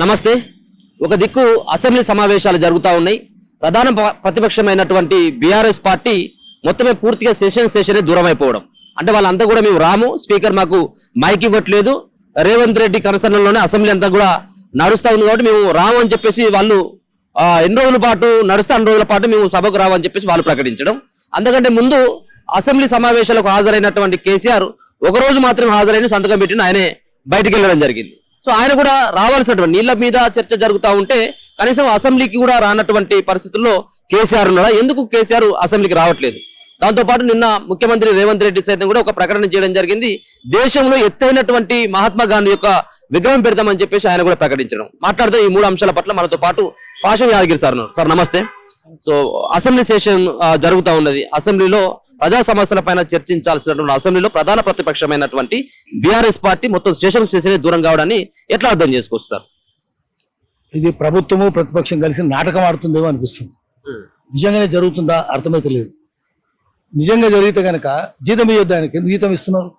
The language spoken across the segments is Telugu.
నమస్తే. ఒక దిక్కు అసెంబ్లీ సమావేశాలు జరుగుతూ ఉన్నాయి. ప్రధాన ప్రతిపక్షమైనటువంటి బీఆర్ఎస్ పార్టీ మొత్తమే పూర్తిగా సెషనే దూరం అయిపోవడం. అంటే వాళ్ళంతా కూడా మేము రాము, స్పీకర్ మాకు మైక్ ఇవ్వట్లేదు, రేవంత్ రెడ్డి కనసన్నలోనే అసెంబ్లీ అంతా కూడా నడుస్తూ ఉంది కాబట్టి మేము రాము అని చెప్పేసి వాళ్ళు ఎన్ని రోజుల పాటు నడుస్తే అన్ని రోజుల పాటు మేము సభకు రావని చెప్పేసి వాళ్ళు ప్రకటించడం. అంతకంటే ముందు అసెంబ్లీ సమావేశాలకు హాజరైనటువంటి కేసీఆర్ ఒకరోజు మాత్రం హాజరైన సంతకం పెట్టిన ఆయనే బయటికి వెళ్ళడం జరిగింది. సో ఆయన కూడా రావాల్సినటువంటి నీళ్ల మీద చర్చ జరుగుతూ ఉంటే కనీసం అసెంబ్లీకి కూడా రానటువంటి పరిస్థితుల్లో కేసీఆర్ ఉన్నాడా? ఎందుకు కేసీఆర్ అసెంబ్లీకి రావట్లేదు? దాంతోపాటు నిన్న ముఖ్యమంత్రి రేవంత్ రెడ్డి సైతం కూడా ఒక ప్రకటన చేయడం జరిగింది. దేశంలో ఎత్తైనటువంటి మహాత్మా గాంధీ యొక్క విగ్రహం పెడతామని చెప్పేసి ఆయన కూడా ప్రకటించడం. మాట్లాడుతూ ఈ మూడు అంశాల పట్ల మనతో పాటు పాషం యాదగిరి సార్ ఉన్నారు. సార్ నమస్తే. సో అసెంబ్లీ సెషన్ జరుగుతూ ఉన్నది. అసెంబ్లీలో ప్రజా సమస్యల పైన చర్చించాల్సినటువంటి అసెంబ్లీలో ప్రధాన ప్రతిపక్షమైనటువంటి బీఆర్ఎస్ పార్టీ మొత్తం సెషన్ దూరం కావడాన్ని ఎట్లా అర్థం చేసుకోవచ్చు సార్? ఇది ప్రభుత్వము ప్రతిపక్షం కలిసి నాటకం ఆడుతుందేమో అనిపిస్తుంది. నిజంగానే జరుగుతుందా అర్థమైతే లేదు. నిజంగా జరిగితే కనుక జీతం ఇవ్వద్దు. ఆయనకి ఎందుకు జీతం ఇస్తున్నారు?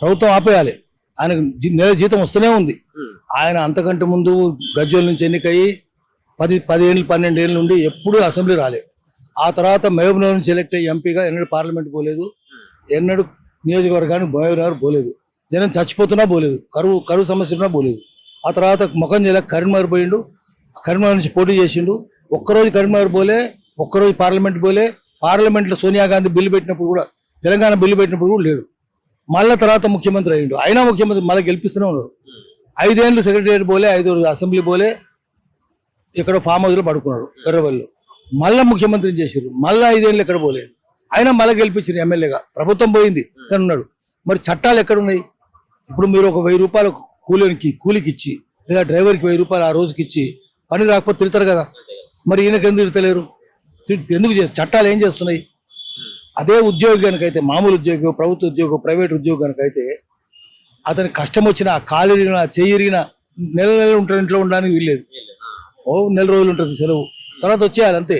ప్రభుత్వం ఆపేయాలి. ఆయనకు నెల జీతం వస్తూనే ఉంది. ఆయన అంతకంటే ముందు గజ్వేల్ నుంచి ఎన్నికయ్యి 10 ఏళ్ళు 12 ఏళ్ళ నుండి ఎప్పుడూ అసెంబ్లీ రాలేదు. ఆ తర్వాత మహబూబ్నగర్ నుంచి సెలెక్ట్ అయ్యి ఎంపీగా ఎన్నడూ పార్లమెంట్ పోలేదు, ఎన్నడూ నియోజకవర్గానికి మహబూబ్నగర్ పోలేదు. జనం చచ్చిపోతున్నా పోలేదు, కరువు సమస్యలున్నా పోలేదు. ఆ తర్వాత ముఖం జిల్లా కరీంనగర్ పోయిండు, కరీంనగర్ నుంచి పోటీ చేసిండు. ఒక్కరోజు కరీంనగర్ పోలే, ఒక్కరోజు పార్లమెంట్ పోలే. పార్లమెంట్లో సోనియా గాంధీ బిల్లు పెట్టినప్పుడు కూడా, తెలంగాణ బిల్లు పెట్టినప్పుడు కూడా లేడు. మళ్ళీ తర్వాత ముఖ్యమంత్రి అయ్యిండు. అయినా ముఖ్యమంత్రి మళ్ళీ గెలిపిస్తూనే ఉన్నాడు. 5 ఏళ్ళు సెక్రటరియట్ పోలే, 5 అసెంబ్లీ పోలే, ఇక్కడ ఫామ్ హౌస్లో పడుకున్నాడు ఎర్రవల్లిలో. మళ్ళీ ముఖ్యమంత్రిని చేసారు. మళ్ళీ 5 ఏళ్ళు ఎక్కడ పోలేదు. అయినా మళ్ళీ గెలిపించారు ఎమ్మెల్యేగా. ప్రభుత్వం పోయింది కానీ ఉన్నాడు. మరి చట్టాలు ఎక్కడున్నాయి? ఇప్పుడు మీరు ఒక 1000 రూపాయలు కూలికి ఇచ్చి, లేదా డ్రైవర్కి 1000 రూపాయలు ఆ రోజుకి ఇచ్చి పని రాకపోతే తిడతారు కదా. మరి ఈయనకి ఎందుకు తిడతలేరు? ఎందుకు చట్టాలు ఏం చేస్తున్నాయి? అదే ఉద్యోగి కనుకైతే, మామూలు ఉద్యోగం, ప్రభుత్వ ఉద్యోగం, ప్రైవేట్ ఉద్యోగం కనుకైతే అతనికి కష్టం వచ్చినా, కాలు ఇరిగినా, చెయ్యి ఇరిగినా నెల ఉంటారు, ఇంట్లో ఉండడానికి వీల్లేదు. నెల రోజులు ఉంటుంది సెలవు, తర్వాత వచ్చేయాలి అంతే.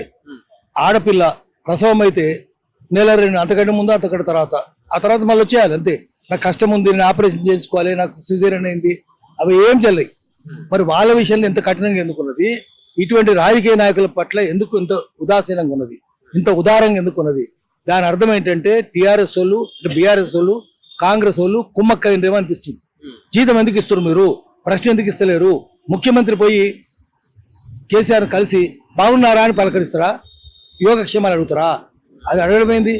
ఆడపిల్ల ప్రసవం అయితే నెల 2, అంతకంటే ముందు అంతకంటే తర్వాత, ఆ తర్వాత మళ్ళీ వచ్చేయాలి అంతే. నాకు కష్టం ఉంది, నేను ఆపరేషన్ చేయించుకోవాలి, నాకు సిజేరియన్ అయింది, అవి ఏం చెల్లాయి. మరి వాళ్ళ విషయంలో ఎంత కఠినంగా ఎందుకున్నది? ఇటువంటి రాజకీయ నాయకుల పట్ల ఎందుకు ఇంత ఉదాసీనంగా ఉన్నది, ఇంత ఉదారంగా ఎందుకున్నది? దాని అర్థం ఏంటంటే టీఆర్ఎస్ వాళ్ళు, బీఆర్ఎస్ వాళ్ళు, కాంగ్రెస్ వాళ్ళు కుమ్మక్కైందేమో అనిపిస్తుంది. జీతం ఎందుకు ఇస్తారు మీరు? ప్రశ్న ఎందుకు ఇస్తలేరు? ముఖ్యమంత్రి పోయి కేసీఆర్ కలిసి బాగున్నారా అని పలకరిస్తారా? యోగక్షేమాలు అడుగుతారా? అది అడగడమైంది.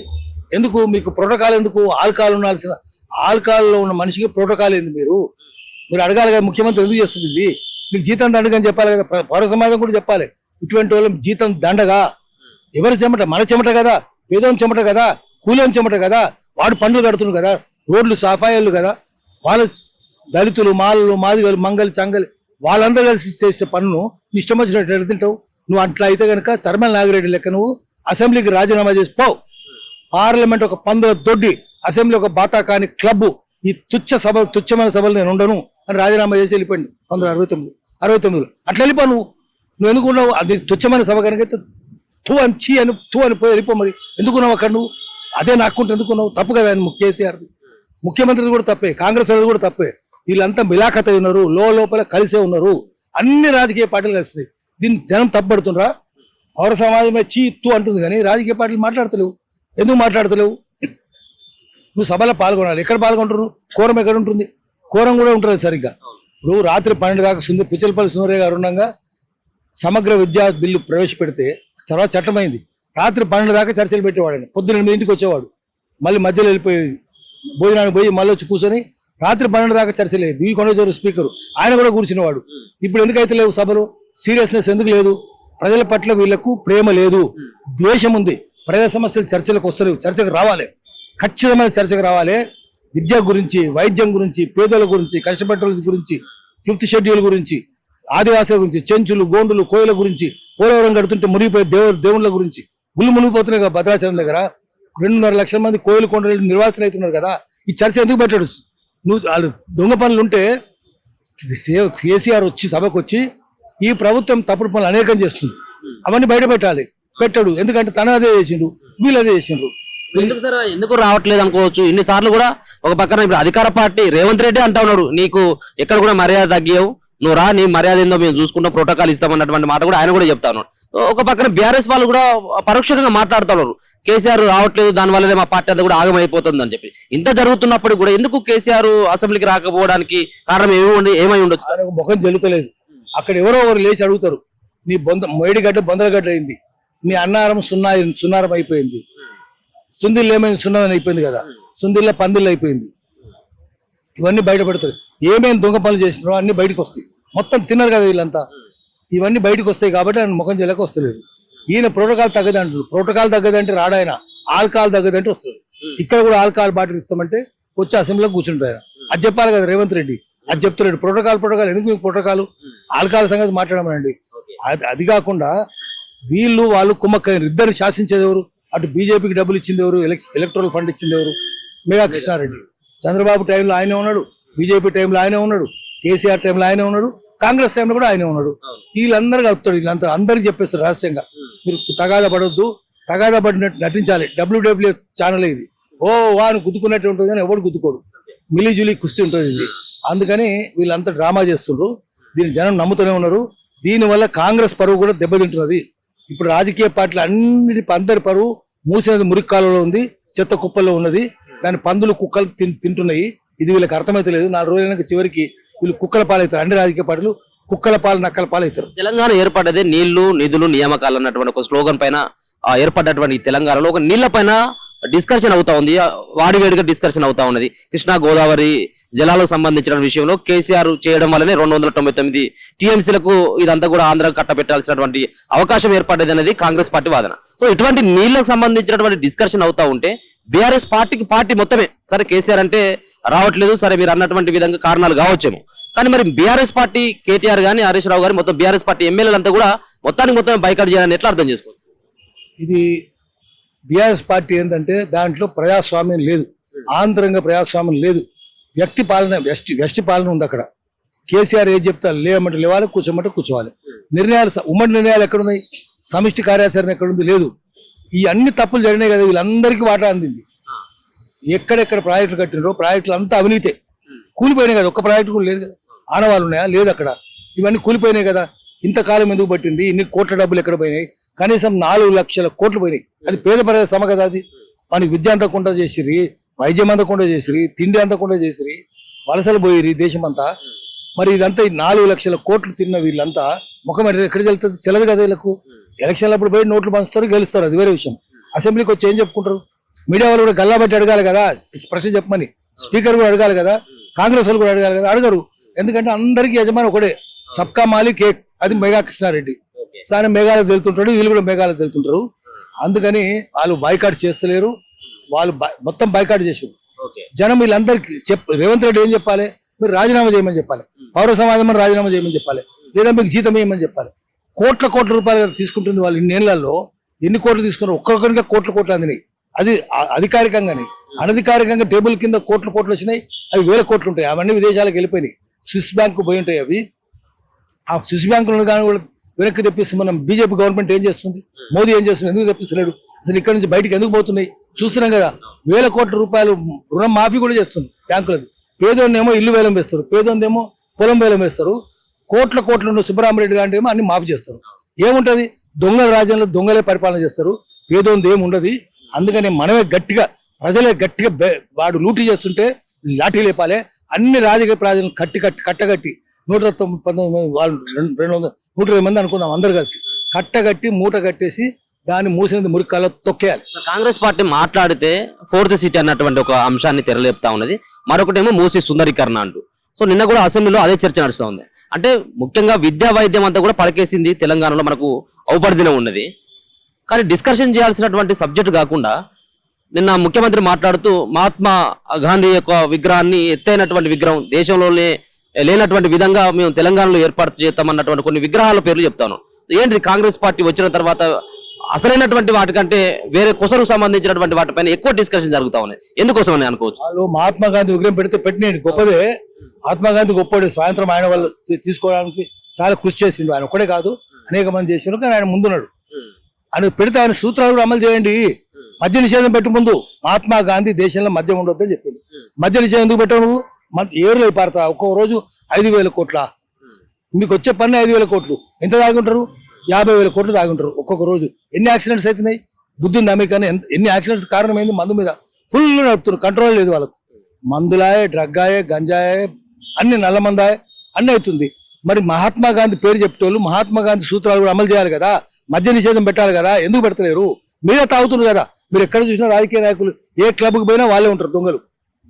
ఎందుకు మీకు ప్రోటోకాల్? ఎందుకు ఆల్కాల్ ఉండాల్సిన, ఆల్కాల్లో ఉన్న మనిషికి ప్రోటోకాల్ ఏంది? మీరు అడగాలి కదా, ముఖ్యమంత్రి ఎందుకు చేస్తుంది ఇది? మీకు జీతం దండగని చెప్పాలి కదా, పౌర సమాజం కూడా చెప్పాలి. ఇటువంటి వాళ్ళం జీతం దండగా. ఎవరి చెమట? మన చెమట కదా, పేదోని చెమట కదా, కూలోని చెమట కదా, వాడు పనులు కడుతున్నారు కదా, రోడ్లు సఫాయిలు కదా. వాళ్ళ దళితులు, మాలలు, మాదిగలు, మంగలి, చంగలి వాళ్ళందరూ కలిసి చేసే పనులు ఇష్టం వచ్చినట్టు ఎడ తింటావు నువ్వు? అట్లా అయితే కనుక తర్మల్ నాగిరెడ్డి లెక్క నువ్వు అసెంబ్లీకి రాజీనామా చేసి పోవు. పార్లమెంట్ ఒక 15 దొడ్డి, అసెంబ్లీ ఒక బాతాకాని క్లబ్, ఈ తుచ్చమైన సభలు నేను ఉండను అని రాజీనామా చేసి వెళ్ళిపోయింది 1969. అట్లా వెళ్ళిపో. నువ్వు ఎందుకున్నావు? అది తుచ్చమైన సభ కనుక తూ అని పోయి వెళ్ళిపో. మరి ఎందుకున్నావు అక్కడ? నువ్వు అదే నాకుంటే ఎందుకున్నావు? తప్పు కదా కేసీఆర్. ముఖ్యమంత్రి కూడా తప్పే, కాంగ్రెస్ వాళ్ళు కూడా తప్పే. వీళ్ళంతా మిలాఖత ఉన్నారు, లోపల కలిసే ఉన్నారు. అన్ని రాజకీయ పార్టీలు కలిసినాయి. దీన్ని జనం తప్పబడుతుండ్రా? పౌర సమాజమే చీత్తు అంటుంది కానీ రాజకీయ పార్టీలు మాట్లాడతలేవు. ఎందుకు మాట్లాడతలేవు? నువ్వు సభలో పాల్గొనాలి. ఎక్కడ పాల్గొంటారు? కోరం ఎక్కడ ఉంటుంది? కోరం కూడా ఉంటుంది సరిగ్గా. ఇప్పుడు రాత్రి 12 దాకా పుచ్చలపల్లి సుందరయ్య గారు ఉండగా సమగ్ర విద్యా బిల్లు ప్రవేశపెడితే తర్వాత చట్టమైంది. రాత్రి 12 దాకా చర్చలు పెట్టేవాడు. పొద్దున 8 వచ్చేవాడు, మళ్ళీ మధ్యలో వెళ్ళిపోయేది. భోజనానికి పోయి మళ్ళీ వచ్చి కూర్చొని రాత్రి 12 దాకా చర్చలేదు. దివి కొండచేరు స్పీకరు ఆయన కూడా కూర్చునేవాడు. ఇప్పుడు ఎందుకైతే లేవు సభలు? సీరియస్నెస్ ఎందుకు లేదు? ప్రజల పట్ల వీళ్లకు ప్రేమ లేదు, ద్వేషం ఉంది. ప్రజల సమస్యలు చర్చలకు వస్తలేవు. చర్చకు రావాలి, ఖచ్చితమైన చర్చకు రావాలి. విద్య గురించి, వైద్యం గురించి, పేదల గురించి, కష్టపడ్డల గురించి, 5th షెడ్యూల్ గురించి, ఆదివాసుల గురించి, చెంచులు, గోండులు, కోయల గురించి, పోలవరం కడుతుంటే మునిగిపోయే దేవుళ్ళ గురించి మునిగిపోతున్నాయి కదా. భద్రాచలం దగ్గర 2.5 లక్షల మంది కోయలు కొండలు నిర్వాసులు అవుతున్నారు కదా. ఈ చర్చ ఎందుకు పెట్టాడు? నువ్వు వాళ్ళు దొంగ పనులు ఉంటే కేసీఆర్ వచ్చి సభకు వచ్చి ఈ ప్రభుత్వం తప్పుడు పనులు అనేకం చేస్తుంది, అవన్నీ బయట పెట్టాడు. ఎందుకంటే తన అదే చేసిండు, వీళ్ళు అదే చేసిండ్రు. ఎందుకు సార్ ఎందుకు రావట్లేదు అనుకోవచ్చు. ఇన్నిసార్లు కూడా ఒక పక్కన ఇప్పుడు అధికార పార్టీ రేవంత్ రెడ్డి అంటా ఉన్నాడు, నీకు ఎక్కడ కూడా మర్యాద తగ్గావు, నువ్వు రా, నీ మర్యాద ఏందో మేము చూసుకుంటాం, ప్రోటోకాల్ ఇస్తామన్నటువంటి మాట కూడా ఆయన కూడా చెప్తా ఉన్నాడు. ఒక పక్కన బీఆర్ఎస్ వాళ్ళు కూడా పరోక్షంగా మాట్లాడుతున్నారు, కేసీఆర్ రావట్లేదు, దానివల్లనే మా పార్టీ అంతా కూడా ఆగమైపోతుంది అని చెప్పి. ఇంత జరుగుతున్నప్పుడు కూడా ఎందుకు కేసీఆర్ అసెంబ్లీకి రాకపోవడానికి కారణం ఏమై ఉండొచ్చు? ఆయనకు ముఖం జల్లుతలేదు. అక్కడ ఎవరో ఒకరు లేచి అడుగుతారు, నీ మేడిగడ్డ బొందలగడ్డ అయింది, నీ అన్నారం సున్నారం అయిపోయింది, సుందిళ్ళు ఏమైంది, సున్నమని అయిపోయింది కదా, సుందిళ్ళ పందిళ్ళు అయిపోయింది. ఇవన్నీ బయటపడతారు. ఏమేమి దొంగ పనులు చేసినారో అన్ని బయటకు వస్తాయి. మొత్తం తిన్నారు కదా వీళ్ళంతా, ఇవన్నీ బయటకు వస్తాయి. కాబట్టి ఆయన ముఖం జల్లక వస్తలేదు. ఈయన ప్రోటోకాల్ తగ్గదు అంటారు. ప్రోటోకాల్ తగ్గదంటే రాడాయన, ఆల్కహాల్ తగ్గదంటే వస్తుంది. ఇక్కడ కూడా ఆల్కహాల్ బాటిల్ ఇస్తామంటే వచ్చి అసెంబ్లీలో కూర్చుంటారు ఆయన. అది చెప్పాలి కదా రేవంత్ రెడ్డి, అది చెప్తున్నాడు. ప్రోటోకాల్ ఎందుకు మీకు ప్రోటోకాల్? ఆల్కహాల్ సంగతి మాట్లాడమనండి. అది కాకుండా వాళ్ళు కుమ్మక్కయ్యారు. ఇద్దరు శాసించేది ఎవరు? అటు బీజేపీకి డబ్బులు ఇచ్చింది ఎవరు? ఎలక్ట్రల్ ఫండ్ ఇచ్చింది ఎవరు? మేఘా కృష్ణారెడ్డి. చంద్రబాబు టైంలో ఆయనే ఉన్నాడు, బీజేపీ టైంలో ఆయనే ఉన్నాడు, కేసీఆర్ టైంలో ఆయనే ఉన్నాడు, కాంగ్రెస్ టైంలో కూడా ఆయనే ఉన్నాడు. వీళ్ళందరూ కలుపుతాడు. వీళ్ళంతా అందరికి చెప్పేస్తారు రహస్యంగా, మీరు తగాదా పడొద్దు, తగాదా పడినట్టు నటించాలి. డబ్ల్యూడబ్ల్యూ ఛానల్ ఇది. వాని గుద్దుకున్నట్టు ఉంటుంది కానీ ఎవడు గుద్దుకోడు, మిలీజులీ కుస్తీ ఉంటుంది ఇది. అందుకని వీళ్ళంతా డ్రామా చేస్తుండ్రు. దీన్ని జనం నమ్ముతూనే ఉన్నారు. దీనివల్ల కాంగ్రెస్ పరువు కూడా దెబ్బతింటున్నది. ఇప్పుడు రాజకీయ పార్టీలు అందరి పరువు మూసినది మురిక్కాలలో ఉంది, చెత్త కుప్పల్లో ఉన్నది. దాని పందులు కుక్కలు తింటున్నాయి. ఇది వీళ్ళకి అర్థమైతే లేదు. 4 రోజులకి చివరికి వీళ్ళు కుక్కల పాలవుతారు. అన్ని రాజకీయ పార్టీలు కుక్కల పాలు నక్కల పాలవుతారు. తెలంగాణ ఏర్పడ్డదే నీళ్లు నిధులు నియామకాలు అన్నటువంటి ఒక స్లోగన్ పైన ఏర్పడ్డటువంటి తెలంగాణలో ఒక నీళ్ల పైన డిస్కషన్ అవుతా ఉంది, వాడివేడిగా డిస్కషన్ అవుతా ఉన్నది. కృష్ణా గోదావరి జలాలకు సంబంధించిన విషయంలో కేసీఆర్ చేయడం వల్లనే 299 టీఎంసీలకు ఇదంతా కూడా ఆంధ్ర కట్టబెట్టాల్సినటువంటి అవకాశం ఏర్పడ్డది అనేది కాంగ్రెస్ పార్టీ వాదన. సో ఇటువంటి నీళ్లకు సంబంధించినటువంటి డిస్కషన్ అవుతా ఉంటే బీఆర్ఎస్ పార్టీ మొత్తమే సరే కేసీఆర్ అంటే రావట్లేదు, సరే మీరు అన్నటువంటి విధంగా కారణాలు కావచ్చేమో, కానీ మరి బీఆర్ఎస్ పార్టీ కేటీఆర్ గాని హరీష్ రావు గాని మొత్తం బీఆర్ఎస్ పార్టీ ఎమ్మెల్యేలంతా కూడా మొత్తం బైకాట్ చేయాలని ఎట్లా అర్థం చేసుకోవచ్చు? ఇది బీఆర్ఎస్ పార్టీ ఏంటంటే దాంట్లో ప్రజాస్వామ్యం లేదు, ఆంతరంగ ప్రజాస్వామ్యం లేదు, వ్యక్తి పాలన వ్యష్టి పాలన ఉంది. అక్కడ కేసీఆర్ ఏం చెప్తారు, లేవమంటే లేవాలి, కూర్చోమంటే కూర్చోవాలి. నిర్ణయాలు ఉమ్మడి నిర్ణయాలు ఎక్కడున్నాయి? సమిష్టి కార్యాచరణ ఎక్కడుంది? లేదు. ఈ అన్ని తప్పులు జరిగినాయి కదా, వీళ్ళందరికీ వాటా అందింది. ఎక్కడెక్కడ ప్రాజెక్టులు కట్టినారో ప్రాజెక్టులు అంతా అవినీతే, కూలిపోయినాయి కదా. ఒక్క ప్రాజెక్టు కూడా లేదు కదా. ఆనవాళ్ళు ఉన్నాయా? లేదు. అక్కడ ఇవన్నీ కూలిపోయినాయి కదా. ఇంతకాలం ఎందుకు పట్టింది? ఇన్ని కోట్ల డబ్బులు ఎక్కడ పోయినాయి? కనీసం 4 లక్షల కోట్లు పోయినాయి. అది పేద ప్రజల సమ కదా. అది మనకి విద్య అందకుండా చేసిరి, వైద్యం అందకుండా చేసిరి, తిండి అందకుండా చేసిరి, వలసలు పోయిరి దేశమంతా. మరి ఇదంతా 4 లక్షల కోట్లు తిన్న వీళ్ళంతా ముఖం ఎక్కడ చెల్లుతుంది? చెల్లదు కదా వీళ్ళకు. ఎలక్షన్లు అప్పుడు పోయి నోట్లు పంచుతారు, గెలుస్తారు, అది వేరే విషయం. అసెంబ్లీకి వచ్చి ఏం చెప్పుకుంటారు? మీడియా వాళ్ళు కూడా గల్లా బట్టి అడగాలి కదా, ప్రశ్న చెప్పమని. స్పీకర్ కూడా అడగాలి కదా, కాంగ్రెస్ వాళ్ళు కూడా అడగాలి కదా. అడగరు. ఎందుకంటే అందరికీ యజమాని ఒకటే, సబ్కా మాలిక్ ఏక్. అది మేఘా కృష్ణారెడ్డి. సార్ మేఘాలకు తెలుతుంటాడు, వీళ్ళు కూడా మేఘాలకు తెలుతుంటారు. అందుకని వాళ్ళు బాయ్కాట్ చేస్తలేరు. వాళ్ళు మొత్తం బాయ్కాట్ చేసారు. జనం వీళ్ళందరికీ రేవంత్ రెడ్డి ఏం చెప్పాలి? మీరు రాజీనామా చేయమని చెప్పాలి, పౌర సమాజం రాజీనామా చేయమని చెప్పాలి, లేదా మీకు జీతం వేయమని చెప్పాలి. కోట్ల రూపాయలు తీసుకుంటుంది వాళ్ళు. ఇన్నేళ్లలో ఎన్ని కోట్లు తీసుకున్నారు? ఒక్కొక్కరిగా కోట్లు అందినాయి. అది అధికారికంగానే. అనధికారికంగా టేబుల్ కింద కోట్లు వచ్చినాయి. అవి 1000 కోట్లు ఉంటాయి. అవన్నీ విదేశాలకు వెళ్ళిపోయినాయి. స్విస్ బ్యాంకు పోయి ఉంటాయి అవి. ఆ స్విస్ బ్యాంకులను కానీ కూడా వెనక్కి తెప్పిస్తే మనం బీజేపీ గవర్నమెంట్ ఏం చేస్తుంది? మోదీ ఏం చేస్తుంది? ఎందుకు తెప్పిస్తలేడు? అసలు ఇక్కడ నుంచి బయటకు ఎందుకు పోతున్నాయి? చూస్తున్నాం కదా. 1000 కోట్ల రూపాయలు రుణం మాఫీ కూడా చేస్తుంది బ్యాంకులది. పేదోన్నేమో ఇల్లు వేలం వేస్తారు, పేదోందేమో పొలం వేలం వేస్తారు. కోట్ల సుబ్బరామరెడ్డి గాంటి ఏమో అన్ని మాఫీ చేస్తారు. ఏముంటది? దొంగల రాజ్యంలో దొంగలే పరిపాలన చేస్తారు, పేదోంది ఏముండదు. అందుకని మనమే గట్టిగా, ప్రజలే గట్టిగా వాడు లూటీ చేస్తుంటే లాఠీ లేపాలి. అన్ని రాజకీయ ప్రజలను కట్టగట్టి 119 వాళ్ళు 120 మంది అనుకున్నాం అందరు కలిసి కట్టగట్టి మూట కట్టేసి దాన్ని మూసినది మురికాల్లో తొక్కేయాలి. కాంగ్రెస్ పార్టీ మాట్లాడితే 4th సీట్ అన్నటువంటి ఒక అంశాన్ని తెరలేపుతా ఉన్నది. మరొకటేమో మూసి సుందరీకరణ అంటూ. సో నిన్న కూడా అసెంబ్లీలో అదే చర్చ నడుస్తూ ఉంది. అంటే ముఖ్యంగా విద్యా వైద్యం అంతా కూడా పడకేసింది తెలంగాణలో, మనకు ఔపడిదిన ఉన్నది. కానీ డిస్కషన్ చేయాల్సినటువంటి సబ్జెక్టు కాకుండా నిన్న ముఖ్యమంత్రి మాట్లాడుతూ మహాత్మా గాంధీ యొక్క విగ్రహాన్ని, ఎత్తైనటువంటి విగ్రహం, దేశంలోనే లేనటువంటి విధంగా మేము తెలంగాణలో ఏర్పాటు చేస్తామన్నటువంటి కొన్ని విగ్రహాల పేర్లు చెప్తాను. ఏంటి కాంగ్రెస్ పార్టీ వచ్చిన తర్వాత అసలైనటువంటి వాటికంటే వేరే కొసరు సంబంధించినటువంటి వాటిపైన ఎక్కువ డిస్కషన్ జరుగుతా ఉన్నాయి. ఎందుకోసం అని అనుకోవచ్చు? వాళ్ళు మహాత్మా గాంధీ విగ్రహం పెట్టినేయండి, గొప్పదే. మహాత్మా గాంధీ గొప్పడు. సాయంత్రం ఆయన వాళ్ళు తీసుకోవడానికి చాలా కృషి చేసిండు. ఆయన ఒక్కడే కాదు, అనేక మంది చేసిండు. కానీ ఆయన ముందున్నాడు. ఆయన పెడితే ఆయన సూత్రాలు కూడా అమలు చేయండి. మద్య నిషేధం పెట్టు ముందు. మహాత్మా గాంధీ దేశంలో మద్యం ఉండొద్దని చెప్పిండు. మద్య నిషేధం ఎందుకు పెట్టావు నువ్వు? ఏరులో పారుతా ఒక్కో రోజు 5,000 కోట్ల మీకు వచ్చే పన్ను 5,000 కోట్లు. ఎంత తాగుంటారు? 50,000 కోట్లు తాగుంటారు ఒక్కొక్క రోజు. ఎన్ని యాక్సిడెంట్స్ అవుతున్నాయి? బుద్ధి ఉందా మీకు? కానీ ఎన్ని యాక్సిడెంట్స్ కారణమైంది? మందు మీద ఫుల్ నడుపుతున్నారు, కంట్రోల్ లేదు వాళ్ళకు. మందులాయే, డ్రగ్గాయే, గంజాయే, అన్ని నల్లమందాయే అన్ని అవుతుంది. మరి మహాత్మా గాంధీ పేరు చెప్పేటోళ్ళు మహాత్మా గాంధీ సూత్రాలు కూడా అమలు చేయాలి కదా, మద్య నిషేధం పెట్టాలి కదా, ఎందుకు పెడతలేరు? మీరే తాగుతున్నారు కదా. మీరు ఎక్కడ చూసినా రాజకీయ నాయకులు ఏ క్లబ్కి పోయినా వాళ్ళే ఉంటారు దొంగలు.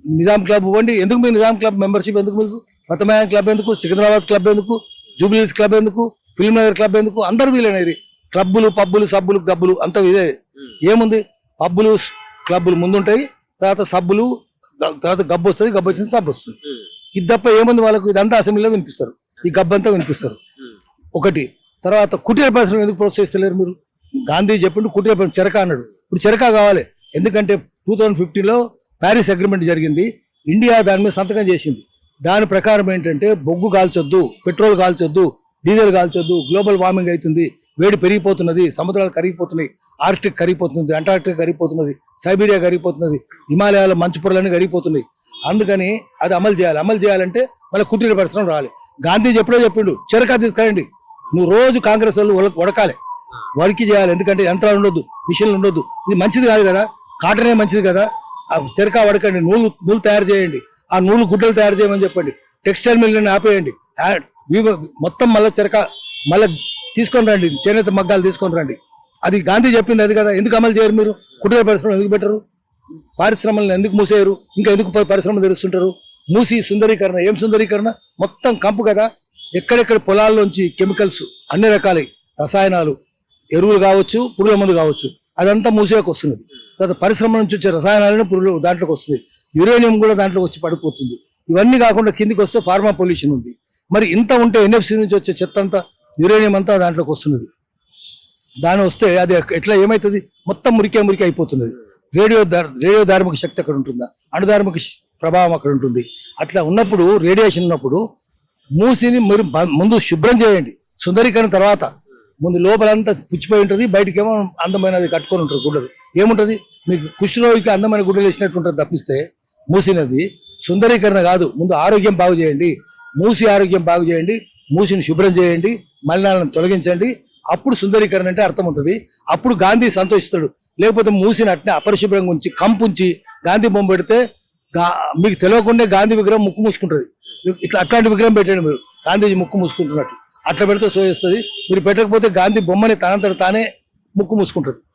నిజాం క్లబ్ పోండి, ఎందుకు మీరు నిజాం క్లబ్ మెంబర్షిప్ ఎందుకు? మీకు ప్రథమయాన్ క్లబ్ ఎందుకు? సికింద్రాబాద్ క్లబ్ ఎందుకు? జూబ్లీస్ క్లబ్ ఎందుకు? ఫిల్మ్ నగర్ క్లబ్ ఎందుకు? అందరు వీలైనవి క్లబ్బులు, పబ్బులు, సబ్బులు, గబ్బులు అంతా ఇదే. ఏముంది? పబ్బులు క్లబ్బులు ముందుంటాయి, తర్వాత సబ్బులు, తర్వాత గబ్బు వస్తుంది, గబ్బు వచ్చింది సబ్బు వస్తుంది. ఇది తప్ప ఏముంది వాళ్ళకు? ఇదంతా అసెంబ్లీలో వినిపిస్తారు, ఈ గబ్బంతా వినిపిస్తారు. ఒకటి. తర్వాత కుటీర పరిశ్రమ ఎందుకు ప్రోత్సహిస్తలేరు మీరు? గాంధీ చెప్పిండు కుటీర పరిశ్రమ, చెరక అన్నాడు. ఇప్పుడు చెరక కావాలి. ఎందుకంటే 2015లో ప్యారిస్ అగ్రిమెంట్ జరిగింది, ఇండియా దాని మీద సంతకం చేసింది. దాని ప్రకారం ఏంటంటే బొగ్గు కాల్చొద్దు, పెట్రోల్ కాల్చొద్దు, డీజిల్ కాల్చొద్దు, గ్లోబల్ వార్మింగ్ అవుతుంది, వేడి పెరిగిపోతున్నది, సముద్రాలు కరిగిపోతున్నాయి, ఆర్కిటిక్ కరిగిపోతున్నది, అంటార్క్టిక్ కరిగిపోతున్నది, సైబీరియా కరిగిపోతున్నది, హిమాలయాల మంచు పొరలన్నీ కరిగిపోతున్నాయి. అందుకని అది అమలు చేయాలి. అమలు చేయాలంటే మళ్ళీ కుటీర పరిశ్రమ రావాలి. గాంధీ ఎప్పుడో చెప్పిండు చెరక తీసుకురండి. నువ్వు రోజు కాంగ్రెస్ వాళ్ళు వడకాలి, వరికి చేయాలి. ఎందుకంటే యంత్రాలు ఉండొద్దు, మిషన్లు ఉండొద్దు. ఇది మంచిది కాదు కదా, కాటనే మంచిది కదా. ఆ చెరక వడకండి, నూలు తయారు చేయండి, ఆ నూలు గుడ్డలు తయారు చేయమని చెప్పండి, టెక్స్టైల్ మిల్లుని ఆపేయండి, మొత్తం మళ్ళీ చెరక మళ్ళీ తీసుకొని రండి, చేనేత మగ్గాలు తీసుకొని రండి. అది గాంధీ చెప్పింది అది కదా. ఎందుకు అమలు చేయరు మీరు? కుటీర పరిశ్రమలు ఎందుకు పెట్టరు? పారిశ్రమలను ఎందుకు మూసేయరు? ఇంకా ఎందుకు పరిశ్రమలు తెరుస్తుంటారు? మూసి సుందరీకరణ, ఏం సుందరీకరణ? మొత్తం కంపు కదా. ఎక్కడెక్కడ పొలాల్లోంచి కెమికల్స్, అన్ని రకాల రసాయనాలు, ఎరువులు కావచ్చు, పురుగుల మందు కావచ్చు, అదంతా మూసేకి వస్తున్నది. తర్వాత పరిశ్రమ నుంచి వచ్చే రసాయనాలను పురుగులు దాంట్లోకి వస్తుంది, యురేనియం కూడా దాంట్లోకి వచ్చి పడిపోతుంది. ఇవన్నీ కాకుండా కిందికి వస్తే ఫార్మా పొల్యూషన్ ఉంది. మరి ఇంత ఉంటే ఎన్ఎఫ్సి నుంచి వచ్చే చెత్త అంతా, యురేనియం అంతా దాంట్లోకి వస్తున్నది. దాని వస్తే అది ఎట్లా ఏమవుతుంది? మొత్తం మురికి అయిపోతున్నది. రేడియో ధార్మిక శక్తి అక్కడ ఉంటుందా? అణుధార్మిక ప్రభావం అక్కడ ఉంటుంది. అట్లా ఉన్నప్పుడు, రేడియేషన్ ఉన్నప్పుడు మూసిని మీరు ముందు శుభ్రం చేయండి. సుందరీకరణ తర్వాత ముందు లోపలంతా పుచ్చిపోయి ఉంటుంది, బయటకేమో అందమైనది కట్టుకొని ఉంటుంది గుడ్డలు. ఏముంటుంది? మీకు కుష్ఠరోగికి అందమైన గుడ్డలు వేసినట్టు ఉంటుంది తప్పిస్తే మూసినది సుందరీకరణ కాదు. ముందు ఆరోగ్యం బాగు చేయండి, మూసి ఆరోగ్యం బాగు చేయండి, మూసిని శుభ్రం చేయండి, మలినాలను తొలగించండి. అప్పుడు సుందరీకరణ అంటే అర్థం ఉంటుంది. అప్పుడు గాంధీ సంతోషిస్తాడు. లేకపోతే మూసిన అట్నే అపరిశుభ్రంగా ఉంచి కంపుంచి గాంధీ బొమ్మ పెడితే మీకు తెలియకుండా గాంధీ విగ్రహం ముక్కు మూసుకుంటుంది. అట్లాంటి విగ్రహం పెట్టండి మీరు, గాంధీజీ ముక్కు మూసుకుంటున్నట్టు. అట్లా పెడితే సోయేస్తుంది. మీరు పెట్టకపోతే గాంధీ బొమ్మని తనంతట తానే ముక్కు మూసుకుంటుంది.